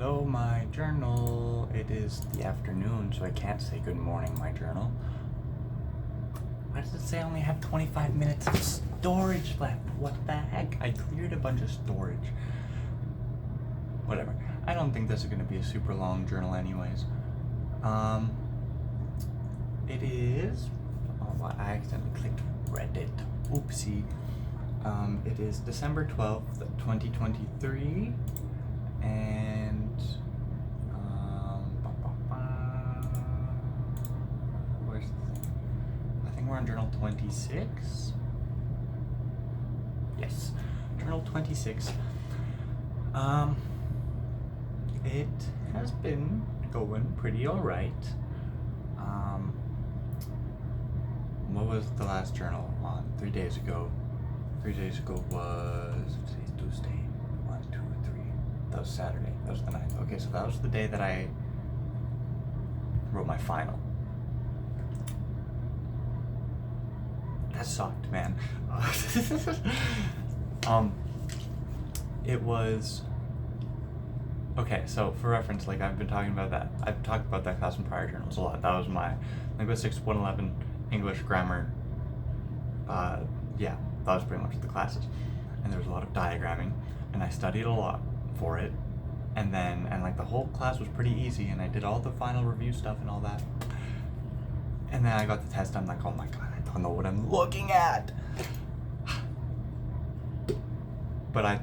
Hello, my journal. It is the afternoon, so I can't say good morning, my journal. Why does it say I only have 25 minutes of storage left? What the heck? I cleared a bunch of storage. Whatever. I don't think this is going to be a super long journal anyways. It is... Oh, I accidentally clicked Reddit. Oopsie. It is December 12th, 2023. And where's the thing? I think we're on journal 26. Yes, journal 26. It has been going pretty alright. What was the last journal on? 3 days ago. 3 days ago was today's Tuesday. 1, 2, 3. That was Saturday. That was the 9th. Okay, so that was the day that I wrote my final. That sucked, man. It was... Okay, so for reference, like I've been talking about that. I've talked about that class in prior journals a lot. That was my Linguistics 111 English grammar. Yeah, that was pretty much the classes. And there was a lot of diagramming, and I studied a lot for it. And like the whole class was pretty easy, and I did all the final review stuff and all that. And then I got the test, I'm like, oh my god, I don't know what I'm looking at. But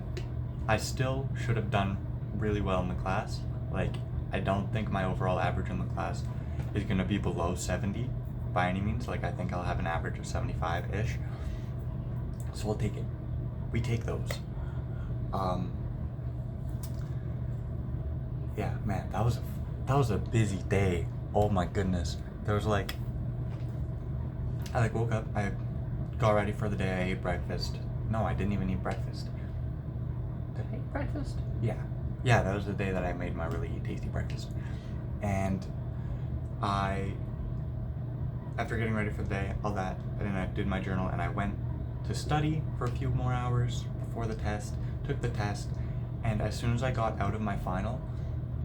I still should have done really well in the class. Like, I don't think my overall average in the class is gonna be below 70 by any means. Like, I think I'll have an average of 75-ish. So we'll take it. We take those. Yeah, man, that was a busy day. Oh my goodness. There was like, I woke up, I got ready for the day, I ate breakfast. No, I didn't even eat breakfast. Did I eat breakfast? Yeah, that was the day that I made my really tasty breakfast. And after getting ready for the day, all that, and then I did my journal, and I went to study for a few more hours before the test, took the test, and as soon as I got out of my final,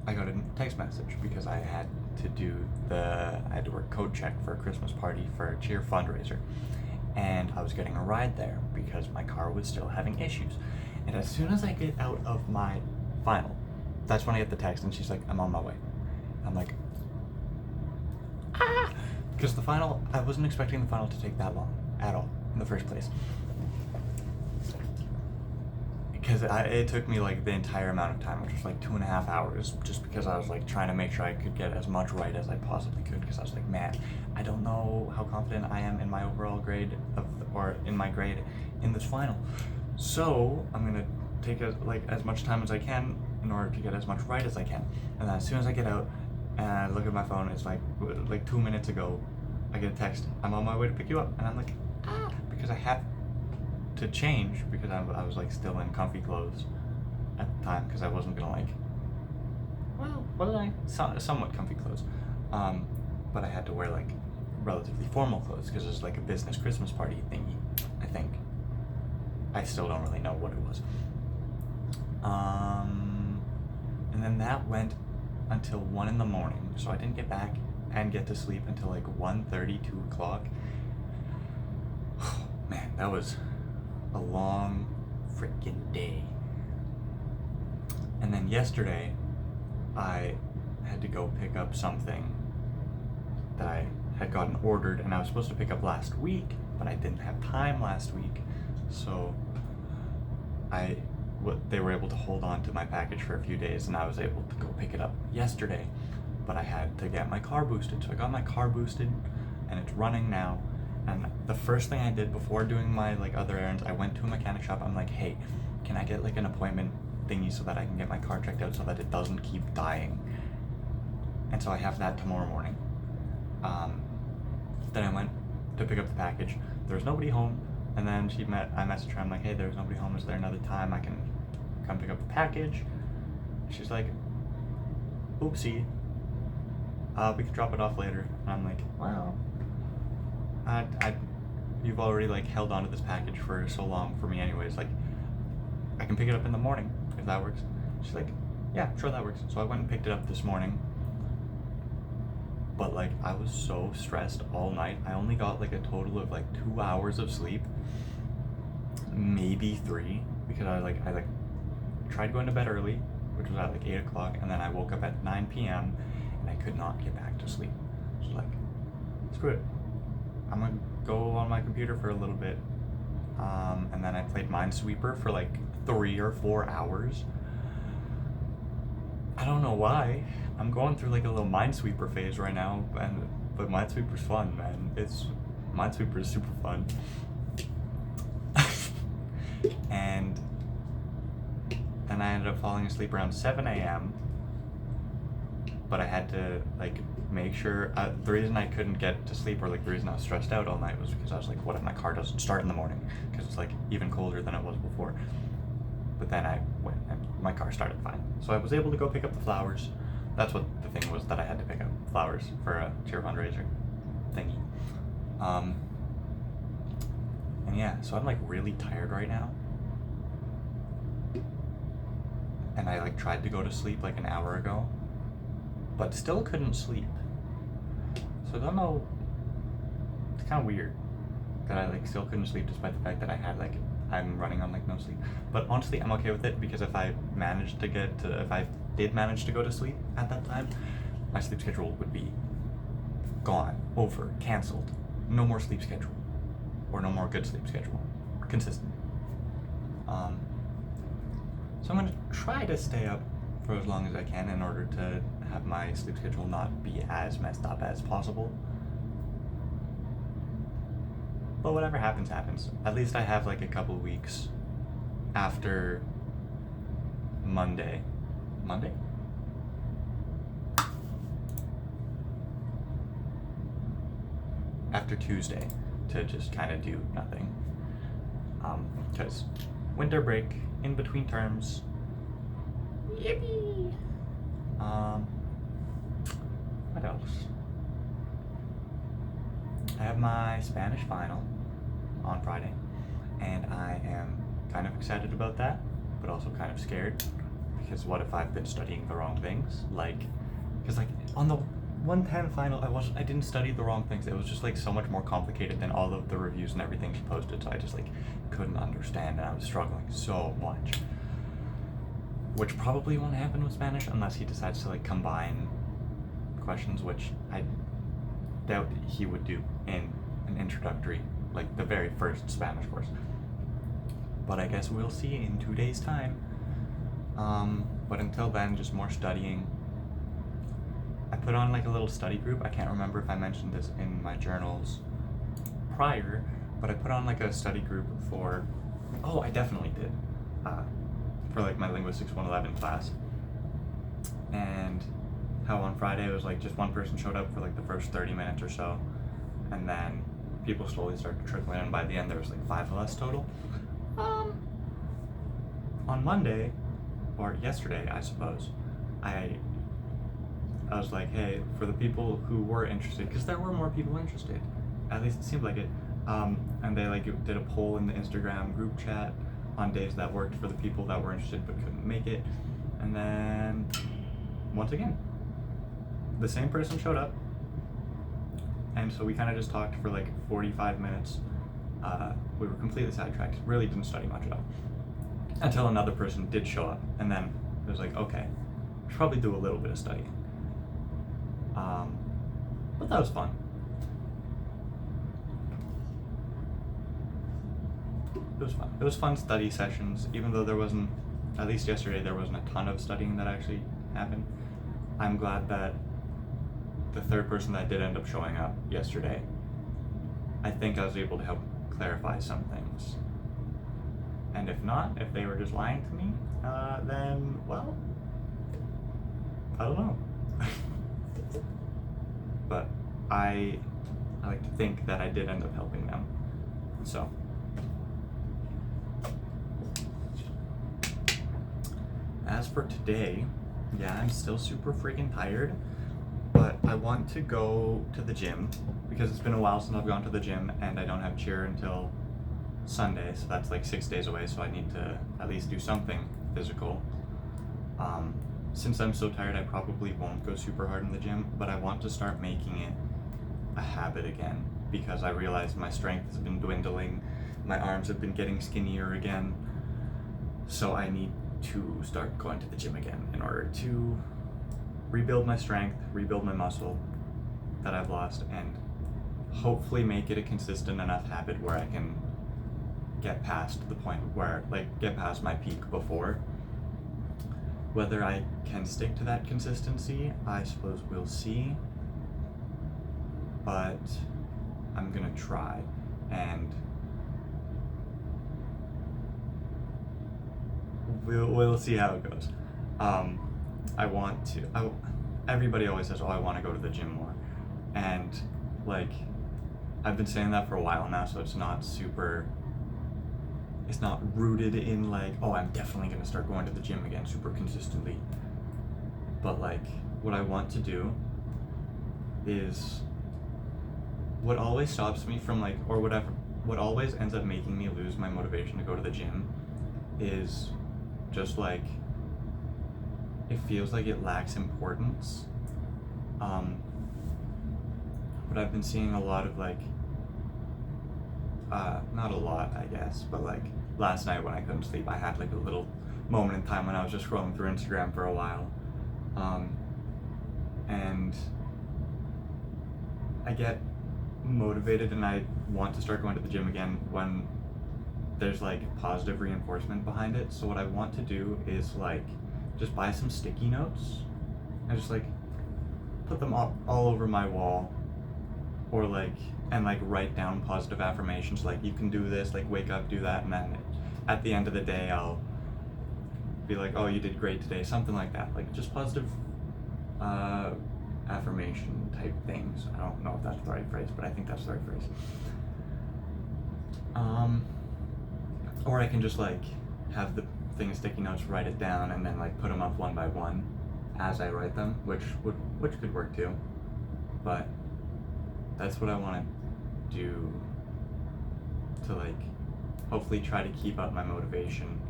I got a text message because I had to work code check for a Christmas party for a cheer fundraiser. And I was getting a ride there because my car was still having issues. And as soon as I get out of my final, that's when I get the text, and she's like, I'm on my way. I'm like, ah! Because the final, I wasn't expecting the final to take that long at all in the first place. Because it took me like the entire amount of time, which was like 2.5 hours, just because I was like trying to make sure I could get as much right as I possibly could. Because I was like, man, I don't know how confident I am in my overall grade or in my grade in this final. So I'm gonna take as much time as I can in order to get as much right as I can. And then as soon as I get out and I look at my phone, it's like 2 minutes ago, I get a text. I'm on my way to pick you up, and I'm like, because I have to change because I was like still in comfy clothes at the time because I wasn't gonna somewhat comfy clothes, but I had to wear like relatively formal clothes because it was like a business Christmas party thingy. I think I still don't really know what it was. And then that went until 1 in the morning, so I didn't get back and get to sleep until like 1:30, 2 o'clock. Man, that was a long freaking day. And then yesterday, I had to go pick up something that I had gotten ordered, and I was supposed to pick up last week, but I didn't have time last week, so they were able to hold on to my package for a few days, and I was able to go pick it up yesterday, but I had to get my car boosted. So I got my car boosted, and it's running now. And the first thing I did before doing my other errands, I went to a mechanic shop. I'm like, hey, can I get like an appointment thingy so that I can get my car checked out so that it doesn't keep dying? And so I have that tomorrow morning. Then I went to pick up the package. There was nobody home, and then I messaged her. I'm like, hey, there's nobody home. Is there another time I can come pick up the package? She's like, oopsie. We could drop it off later. And I'm like, wow. You've already held on to this package for so long for me anyways, I can pick it up in the morning if that works. She's like, Yeah, sure, that works. So I went and picked it up this morning. But like, I was so stressed all night. I only got like a total of like 2 hours of sleep, maybe 3, because I tried going to bed early, which was at like 8 o'clock, and then I woke up at 9 p.m. and I could not get back to sleep. So like, screw it. I'm gonna go on my computer for a little bit, and then I played Minesweeper for like 3 or 4 hours. I don't know why. I'm going through like a little Minesweeper phase right now, but Minesweeper's fun, man. Minesweeper is super fun. And then I ended up falling asleep around 7 a.m. But I had to like make sure. The reason I couldn't get to sleep, or like the reason I was stressed out all night, was because I was like, what if my car doesn't start in the morning? Because it's like even colder than it was before. But then I went and my car started fine. So I was able to go pick up the flowers. That's what the thing was, that I had to pick up flowers for a cheer fundraiser thingy. And yeah, so I'm like really tired right now. And I like tried to go to sleep like an hour ago, but still couldn't sleep. So I don't know, it's kind of weird that I like still couldn't sleep despite the fact that I'm running on like no sleep. But honestly, I'm okay with it, because if I did manage to go to sleep at that time, my sleep schedule would be gone, over, canceled. No more sleep schedule, or no more good sleep schedule, consistent. So I'm gonna try to stay up for as long as I can in order to have my sleep schedule not be as messed up as possible. But whatever happens, happens. At least I have like a couple weeks after Monday. After Tuesday to just kind of do nothing. Because winter break, in between terms. Yippee! What else? I have my Spanish final on Friday, and I am kind of excited about that, but also kind of scared, because what if I've been studying the wrong things? Because on the 110 final, I didn't study the wrong things. It was just like so much more complicated than all of the reviews and everything she posted, so I just like couldn't understand, and I was struggling so much. Which probably won't happen with Spanish unless he decides to like combine questions, which I doubt he would do in an introductory, like the very first Spanish course. But I guess we'll see in 2 days' time. But until then, just more studying. I put on like a little study group. I can't remember if I mentioned this in my journals prior, but I put on like a study group for, I definitely did, for like my Linguistics 111 class. And how on Friday it was like just one person showed up for like the first 30 minutes or so, and then people slowly started trickling in. By the end there was like 5 of us total. On Monday, or yesterday I suppose, I was like, hey, for the people who were interested, because there were more people interested, at least it seemed like it, and they like did a poll in the Instagram group chat on days that worked for the people that were interested but couldn't make it. And then once again, the same person showed up, and so we kind of just talked for like 45 minutes. We were completely sidetracked, really didn't study much at all, until another person did show up, and then it was like, okay, we should probably do a little bit of studying. But that was fun. It was fun. It was fun study sessions, even though there wasn't, at least yesterday, there wasn't a ton of studying that actually happened. I'm glad that the third person that did end up showing up yesterday, I think I was able to help clarify some things. And if not, if they were just lying to me, then, well, I don't know. But I like to think that I did end up helping them. So, as for today, yeah, I'm still super freaking tired, but I want to go to the gym, because it's been a while since I've gone to the gym, and I don't have cheer until Sunday, so that's like 6 days away, so I need to at least do something physical. since I'm so tired, I probably won't go super hard in the gym, but I want to start making it a habit again, because I realize my strength has been dwindling, my arms have been getting skinnier again, so I need to start going to the gym again in order to rebuild my strength, rebuild my muscle that I've lost, and hopefully make it a consistent enough habit where I can get past the point where, like, get past my peak before. Whether I can stick to that consistency, I suppose we'll see, but I'm gonna try, and we'll see how it goes. I want to. Everybody always says, "Oh, I want to go to the gym more," and like, I've been saying that for a while now, so it's not rooted in like, oh, I'm definitely gonna start going to the gym again super consistently. But like, what I want to do is, what always stops me from like, or whatever, what always ends up making me lose my motivation to go to the gym is just like, it feels like it lacks importance. But I've been seeing a lot of like, not a lot, I guess, but like last night when I couldn't sleep, I had like a little moment in time when I was just scrolling through Instagram for a while. And I get motivated and I want to start going to the gym again when there's like positive reinforcement behind it. So what I want to do is like just buy some sticky notes and just like put them all over my wall, or like, and like write down positive affirmations like, you can do this, like wake up, do that, and then at the end of the day I'll be like, oh, you did great today, something like that, like just positive affirmation type things. I don't know if that's the right phrase, but I think that's the right phrase. Or I can just like have the thing of sticky notes, write it down, and then like put them up one by one as I write them, which could work too. But that's what I want to do to like hopefully try to keep up my motivation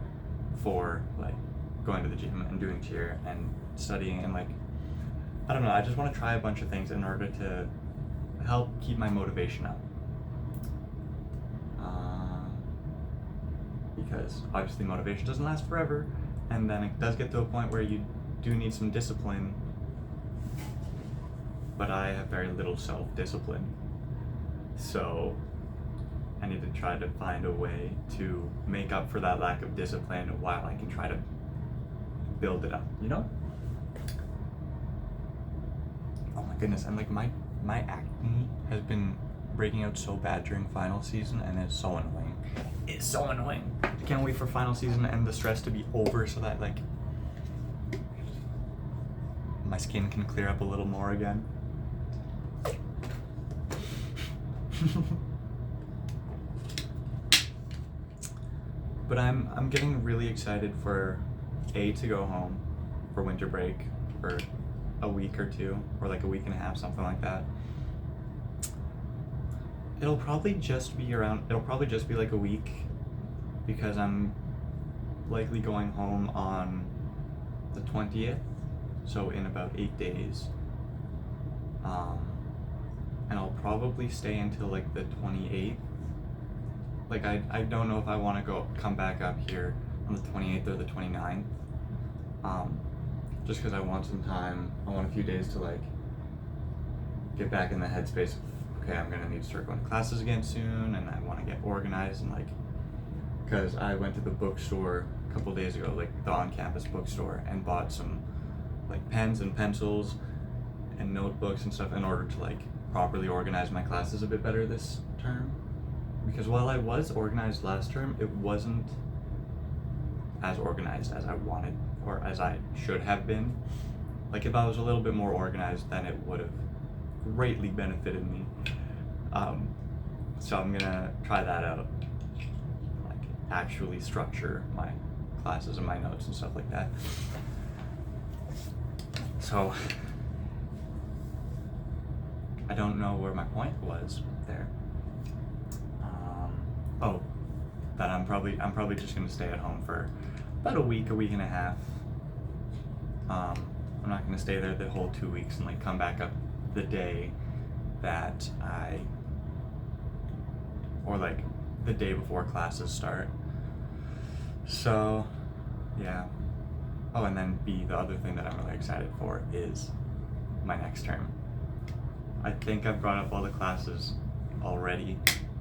for like going to the gym and doing cheer and studying, and like, I don't know, I just want to try a bunch of things in order to help keep my motivation up. Because obviously motivation doesn't last forever, and then it does get to a point where you do need some discipline, but I have very little self-discipline, so I need to try to find a way to make up for that lack of discipline while I can try to build it up, you know? Oh my goodness, and like my acne has been breaking out so bad during final season, and it's so annoying. It's so annoying. I can't wait for final season and the stress to be over so that like my skin can clear up a little more again. But I'm getting really excited for to go home for winter break for a week or two, or like a week and a half, something like that. It'll probably just be like a week, because I'm likely going home on the 20th, so in about 8 days. And I'll probably stay until like the 28th. Like I don't know if I want to come back up here on the 28th or the 29th. Just because I want some time, I want a few days to like get back in the headspace of, okay, I'm gonna need to start going to classes again soon, and I want to get organized, and like, because I went to the bookstore a couple days ago, like the on-campus bookstore, and bought some like pens and pencils and notebooks and stuff in order to like properly organize my classes a bit better this term. Because while I was organized last term, it wasn't as organized as I wanted, or as I should have been. Like if I was a little bit more organized, then it would have greatly benefited me. So I'm gonna try that out, like actually structure my classes and my notes and stuff like that. So I don't know where my point was there. That I'm probably just gonna stay at home for about a week and a half, I'm not gonna stay there the whole 2 weeks and like come back up the day that or like the day before classes start. So, yeah. Oh, and then B, the other thing that I'm really excited for is my next term. I think I've brought up all the classes already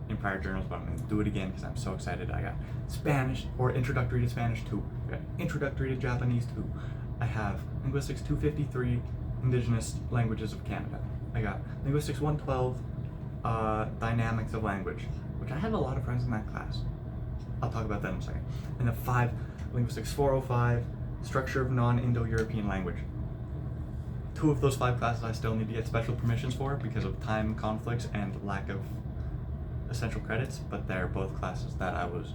in prior journals, but I'm going to do it again because I'm so excited. I got Spanish, or Introductory to Spanish 2. I got Introductory to Japanese 2. I have Linguistics 253, Indigenous Languages of Canada. I got Linguistics 112, Dynamics of Language, which I have a lot of friends in that class. I'll talk about that in a second. And then 5, Linguistics 405, Structure of Non-Indo-European Language. 2 of those 5 classes I still need to get special permissions for because of time conflicts and lack of essential credits, but they're both classes that I was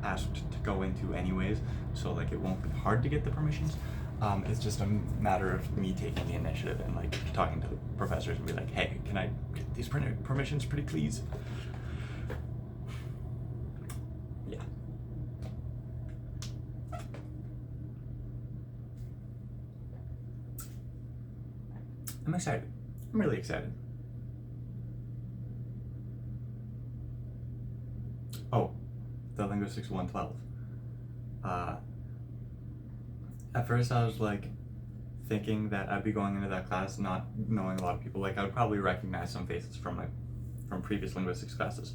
asked to go into anyways, so like it won't be hard to get the permissions. It's just a matter of me taking the initiative and like talking to the professors and be like, hey, can I get these permissions pretty please? Yeah. I'm excited. I'm really excited. Oh, the Linguistics 112. At first I was like thinking that I'd be going into that class not knowing a lot of people. Like I would probably recognize some faces from previous linguistics classes.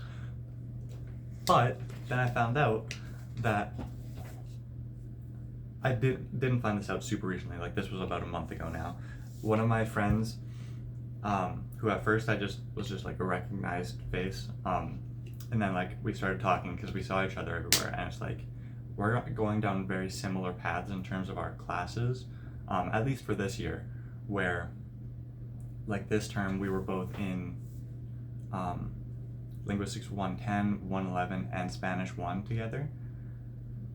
But then I found out that I didn't find this out super recently. Like this was about a month ago now. One of my friends, who at first I was just like a recognized face, and then like we started talking because we saw each other everywhere, and it's like we're going down very similar paths in terms of our classes, at least for this year, where like this term we were both in Linguistics 110, 111, and Spanish 1 together,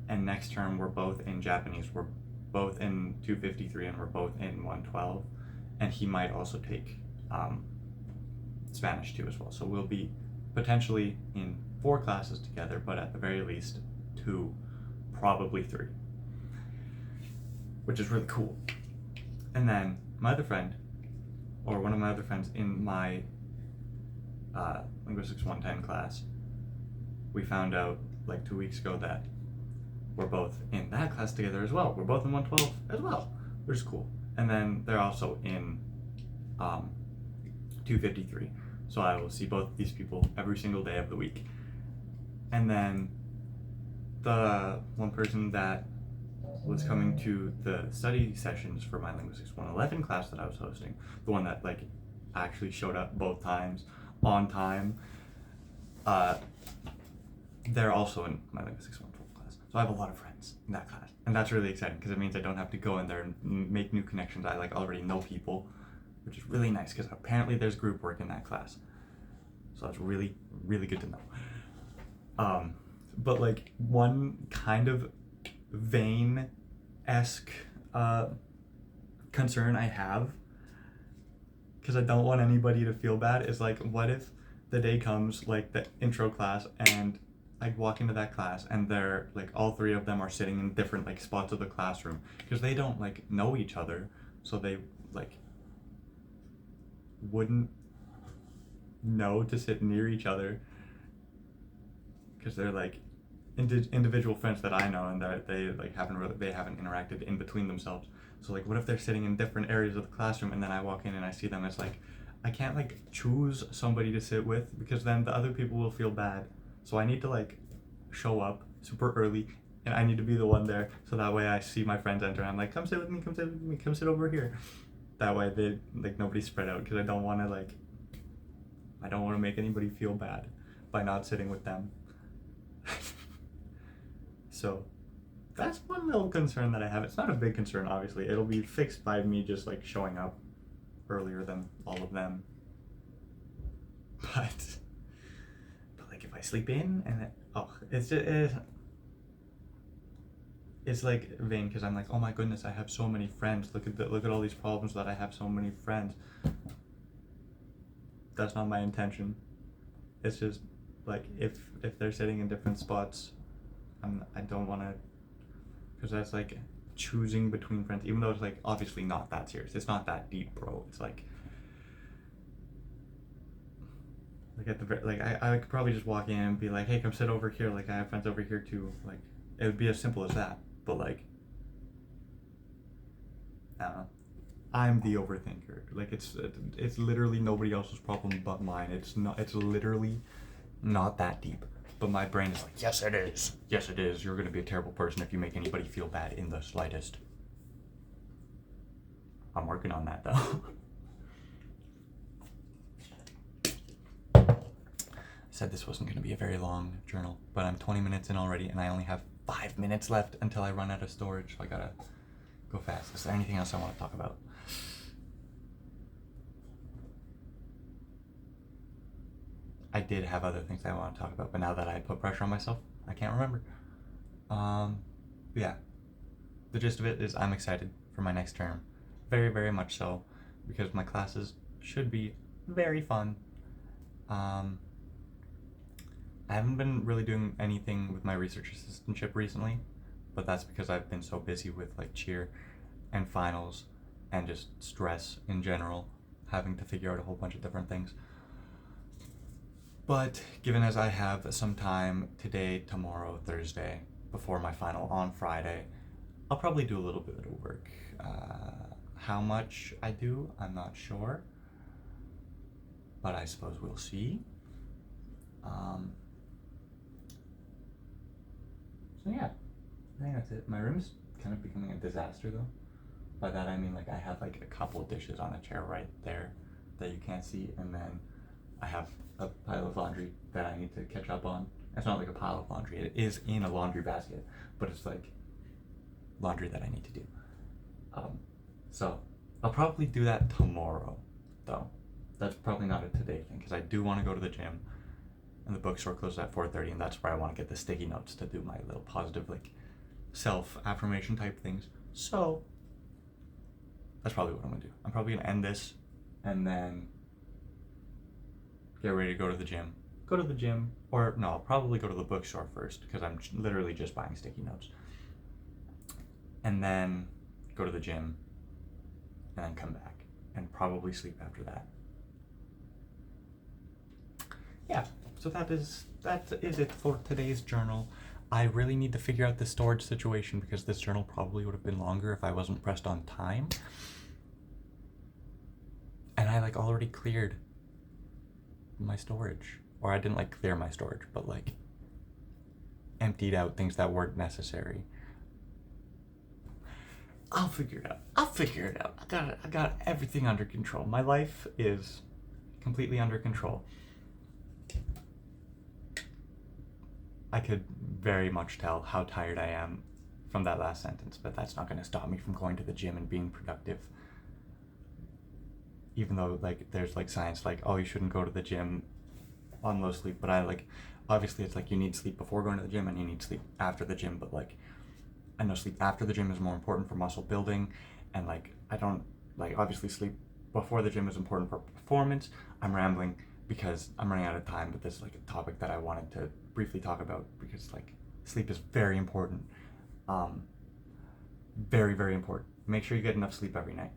and next term we're both in Japanese. We're both in 253 and we're both in 112, and he might also take Spanish 2 as well. So we'll be potentially in 4 classes together, but at the very least 2, probably 3, which is really cool. And then my other friend, or one of my other friends in my Linguistics 110 class, we found out like 2 weeks ago that we're both in that class together as well. We're both in 112 as well, which is cool. And then they're also in 253. So I will see both these people every single day of the week. And then the one person that was coming to the study sessions for my Linguistics 111 class that I was hosting, the one that like actually showed up both times on time, they're also in my Linguistics 112 class. So I have a lot of friends in that class, and that's really exciting because it means I don't have to go in there and make new connections. I like already know people, which is really nice because apparently there's group work in that class. So that's really, really good to know. But like one kind of vain-esque concern I have, because I don't want anybody to feel bad, is like, what if the day comes, like the intro class, and I walk into that class and they're like all 3 of them are sitting in different like spots of the classroom because they don't like know each other, so they like wouldn't know to sit near each other because they're like individual friends that I know, and that they haven't interacted in between themselves. So like, what if they're sitting in different areas of the classroom and then I walk in and I see them? It's like I can't like choose somebody to sit with because then the other people will feel bad. So I need to like show up super early, and I need to be the one there, so that way I see my friends enter and I'm like, come sit with me, come sit with me, come sit over here. That way they like nobody's spread out, because I don't want to make anybody feel bad by not sitting with them. So that's one little concern that I have. It's not a big concern, obviously. It'll be fixed by me just like showing up earlier than all of them. But like if I sleep in and it's like vain because I'm like, oh my goodness, I have so many friends. Look at all these problems that I have so many friends. That's not my intention. It's just like if they're sitting in different spots, I don't want to, because that's like choosing between friends, even though it's like obviously not that serious. It's not that deep, bro. It's like at the like I could probably just walk in and be like, hey, come sit over here. Like I have friends over here too. Like it would be as simple as that. But like, I don't know. I'm the overthinker. Like it's literally nobody else's problem but mine. It's not. It's literally not that deep. But my brain is like, yes, it is. Yes, it is. You're gonna be a terrible person if you make anybody feel bad in the slightest. I'm working on that though. I said this wasn't gonna be a very long journal, but I'm 20 minutes in already, and I only have 5 minutes left until I run out of storage. So I gotta go fast. Is there anything else I want to talk about? I did have other things I want to talk about, but now that I put pressure on myself, I can't remember. Yeah. The gist of it is I'm excited for my next term. Very, very much so, because my classes should be very fun. I haven't been really doing anything with my research assistantship recently, but that's because I've been so busy with like cheer and finals and just stress in general, having to figure out a whole bunch of different things. But given as I have some time today, tomorrow, Thursday, before my final on Friday, I'll probably do a little bit of work. How much I do, I'm not sure, but I suppose we'll see. So yeah, I think that's it. My room is kind of becoming a disaster though. By that I mean like I have like a couple of dishes on a chair right there that you can't see, and then I have a pile of laundry that I need to catch up on. It's not like a pile of laundry, it is in a laundry basket, but it's like laundry that I need to do. So I'll probably do that tomorrow though. That's probably not a today thing, because I do want to go to the gym, and the bookstore closes at 4:30, and that's where I want to get the sticky notes to do my little positive like self-affirmation type things. So that's probably what I'm gonna do. I'm probably gonna end this and then get ready to go to the gym. Or no, I'll probably go to the bookstore first, because I'm literally just buying sticky notes. And then go to the gym, and then come back, and probably sleep after that. Yeah, so that is it for today's journal. I really need to figure out the storage situation, because this journal probably would have been longer if I wasn't pressed on time. And I like already cleared my storage. Or I didn't like clear my storage, but like emptied out things that weren't necessary. I'll figure it out. I got everything under control. My life is completely under control. I could very much tell how tired I am from that last sentence, but that's not going to stop me from going to the gym and being productive. Even though like there's like science like, oh, you shouldn't go to the gym on low sleep, but I like, obviously it's like you need sleep before going to the gym and you need sleep after the gym, but like I know sleep after the gym is more important for muscle building, and like I don't like, obviously sleep before the gym is important for performance. I'm rambling because I'm running out of time, but this is like a topic that I wanted to briefly talk about, because like sleep is very important. Very, very important. Make sure you get enough sleep every night.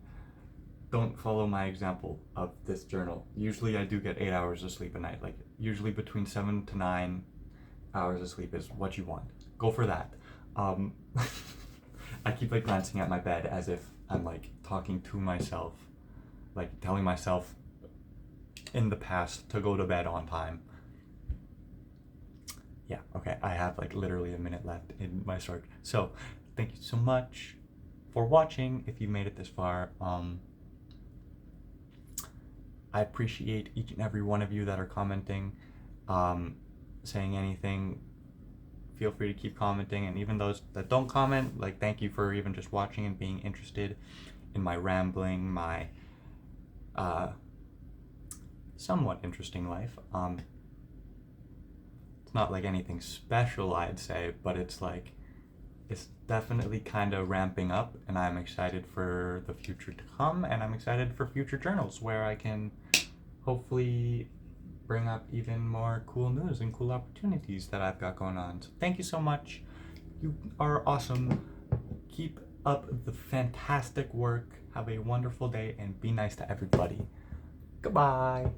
Don't follow my example of this journal. Usually I do get 8 hours of sleep a night. Like usually between 7 to 9 hours of sleep is what you want. Go for that. I keep like glancing at my bed as if I'm like talking to myself, like telling myself in the past to go to bed on time. Yeah, okay, I have like literally a minute left in my story. So thank you so much for watching if you made it this far. I appreciate each and every one of you that are commenting, saying anything. Feel free to keep commenting, and even those that don't comment, like thank you for even just watching and being interested in my rambling, my somewhat interesting life. It's not like anything special, I'd say, but it's like, it's definitely kind of ramping up, and I'm excited for the future to come, and I'm excited for future journals where I can hopefully bring up even more cool news and cool opportunities that I've got going on. So thank you so much. You are awesome. Keep up the fantastic work. Have a wonderful day and be nice to everybody. Goodbye.